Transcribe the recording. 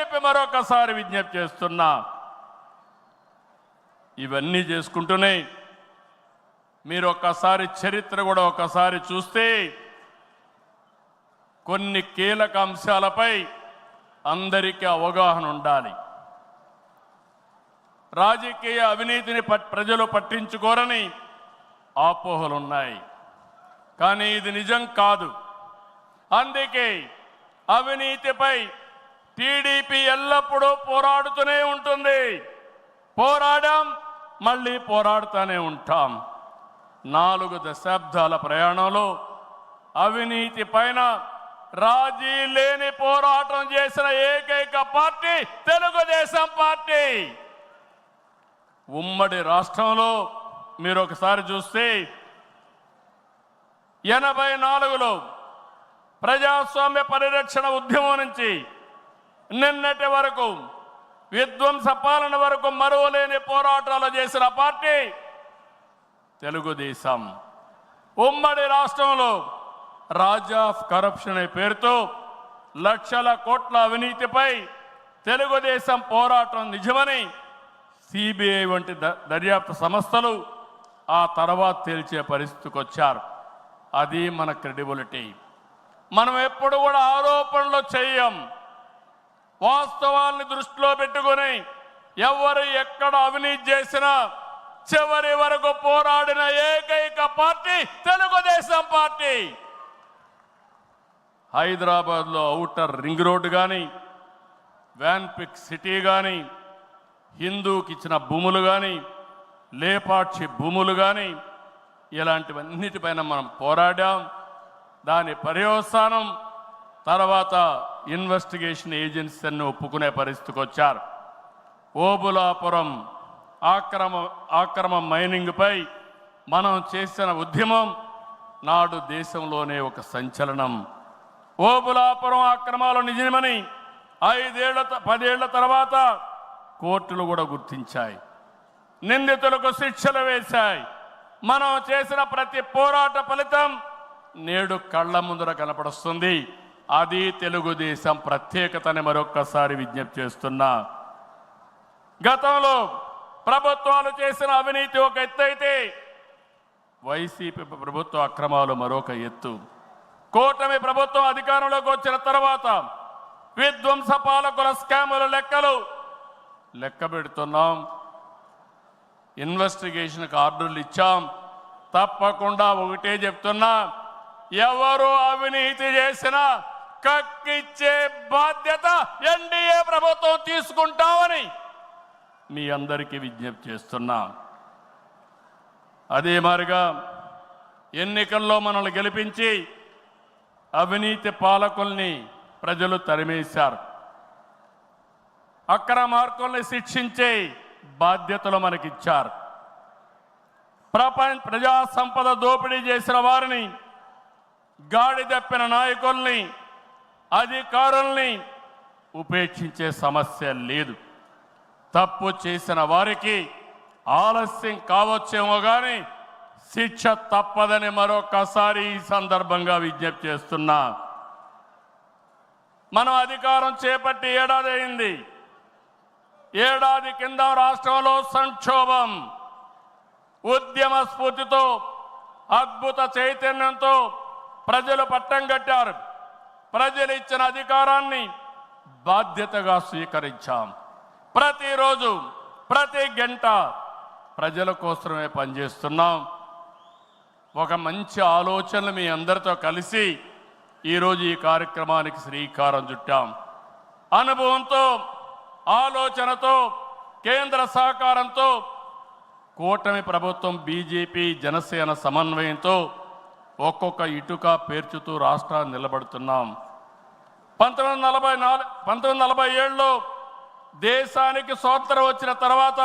చెప్పి మరొకసారి విజ్ఞప్తి చేస్తున్నా. ఇవన్నీ చేసుకుంటూనే మీరు ఒక్కసారి చరిత్ర కూడా ఒకసారి చూస్తే కొన్ని కీలక అంశాలపై అందరికీ అవగాహన ఉండాలి. రాజకీయ అవినీతిని ప్రజలు పట్టించుకోరని అపోహలున్నాయి, కానీ ఇది నిజం కాదు. అందుకే అవినీతిపై టీడీపీ ఎల్లప్పుడూ పోరాడుతూనే ఉంటుంది. పోరాడాం, మళ్ళీ పోరాడుతూనే ఉంటాం. 4 దశాబ్దాల ప్రయాణంలో అవినీతి పైన రాజీ లేని పోరాటం చేసిన ఏకైక పార్టీ తెలుగుదేశం పార్టీ. ఉమ్మడి రాష్ట్రంలో మీరు ఒకసారి చూస్తే 84లో ప్రజాస్వామ్య పరిరక్షణ ఉద్యమం నుంచి నిన్నటి వరకు విధ్వంస పాలన వరకు మరువలేని పోరాటాలు చేసిన పార్టీ తెలుగుదేశం. ఉమ్మడి రాష్ట్రంలో రాజ్ ఆఫ్ కరప్షన్ అనే పేరుతో లక్షల కోట్ల అవినీతిపై తెలుగుదేశం పోరాటం నిజమని సిబిఐ వంటి దర్యాప్తు సంస్థలు ఆ తర్వాత తేల్చే పరిస్థితికి వచ్చారు. అది మన క్రెడిబిలిటీ. మనం ఎప్పుడు కూడా ఆరోపణలు చేయం. వాస్తవాల్ని దృష్టిలో పెట్టుకుని ఎవరు ఎక్కడ అవినీతి చేసినా చివరి వరకు పోరాడిన ఏకైక పార్టీ తెలుగుదేశం పార్టీ. హైదరాబాద్లో ఔటర్ రింగ్ రోడ్డు కానీ, వ్యాన్పిక్ సిటీ కానీ, హిందూకి ఇచ్చిన భూములు కానీ, లేపాక్షి భూములు కానీ, ఇలాంటివన్నిటిపైన మనం పోరాడాం. దాని పర్యవసానం తర్వాత ఇన్వెస్టిగేషన్ ఏజెన్సీ అన్ని ఒప్పుకునే పరిస్థితికి వచ్చారు. ఓబులాపురం ఆక్రమ మైనింగ్పై మనం చేసిన ఉద్యమం నాడు దేశంలోనే ఒక సంచలనం. ఓబులాపురం ఆక్రమాలు నిజమని 10 ఏళ్ల తర్వాత కోర్టులు కూడా గుర్తించాయి. నిందితులకు శిక్షలు వేశాయి. మనం చేసిన ప్రతి పోరాట ఫలితం నేడు కళ్ళ ముందర కనపడుస్తుంది. అది తెలుగుదేశం ప్రత్యేకతని మరొక్కసారి విజ్ఞప్తి చేస్తున్నా. గతంలో ప్రభుత్వాలు చేసిన అవినీతి ఒక ఎత్తు అయితే వైసీపీ ప్రభుత్వ అక్రమాలు మరొక ఎత్తు. కూటమి ప్రభుత్వం అధికారంలోకి వచ్చిన తర్వాత విధ్వంస పాలకుల స్కాముల లెక్క పెడుతున్నాం. ఇన్వెస్టిగేషన్కి ఆర్డర్లు ఇచ్చాం. తప్పకుండా ఒకటే చెప్తున్నా, ఎవరు అవినీతి చేసినా కక్కిచ్చే బాధ్యత ఎన్డీఏ ప్రభుత్వం తీసుకుంటామని మీ అందరికీ విజ్ఞప్తి చేస్తున్నా. అదే మాదిరిగా ఎన్నికల్లో మనల్ని గెలిపించి అవినీతి పాలకుల్ని ప్రజలు తరిమేశారు. అక్రమార్కుల్ని శిక్షించే బాధ్యతలు మనకిచ్చారు. ప్రజా సంపద దోపిడీ చేసిన వారిని, గాడి తప్పిన నాయకుల్ని, అధికారుల్ని ఉపేక్షించే సమస్య లేదు. తప్పు చేసిన వారికి ఆలస్యం కావచ్చేమో కానీ శిక్ష తప్పదని మరొకసారి ఈ సందర్భంగా విజ్ఞప్తి చేస్తున్నా. మనం అధికారం చేపట్టి ఏడాది అయింది. ఏడాది కింద రాష్ట్రంలో సంక్షోభం, ఉద్యమ స్ఫూర్తితో, అద్భుత చైతన్యంతో ప్రజలు పట్టం కట్టారు. ప్రజలు ఇచ్చిన అధికారాన్ని బాధ్యతగా స్వీకరించాం. ప్రతిరోజు ప్రతి గంట ప్రజల కోసమే పనిచేస్తున్నాం. ఒక మంచి ఆలోచనలు మీ అందరితో కలిసి ఈరోజు ఈ కార్యక్రమానికి శ్రీకారం చుట్టాం. అనుభవంతో, ఆలోచనతో, కేంద్ర సహకారంతో కూటమి ప్రభుత్వం బీజేపీ జనసేన సమన్వయంతో ఒక్కొక్క ఇటుక పేర్చుతూ రాష్ట్రాన్ని నిలబడుతున్నాం. 1947లో దేశానికి స్వాతంత్రం వచ్చిన తర్వాత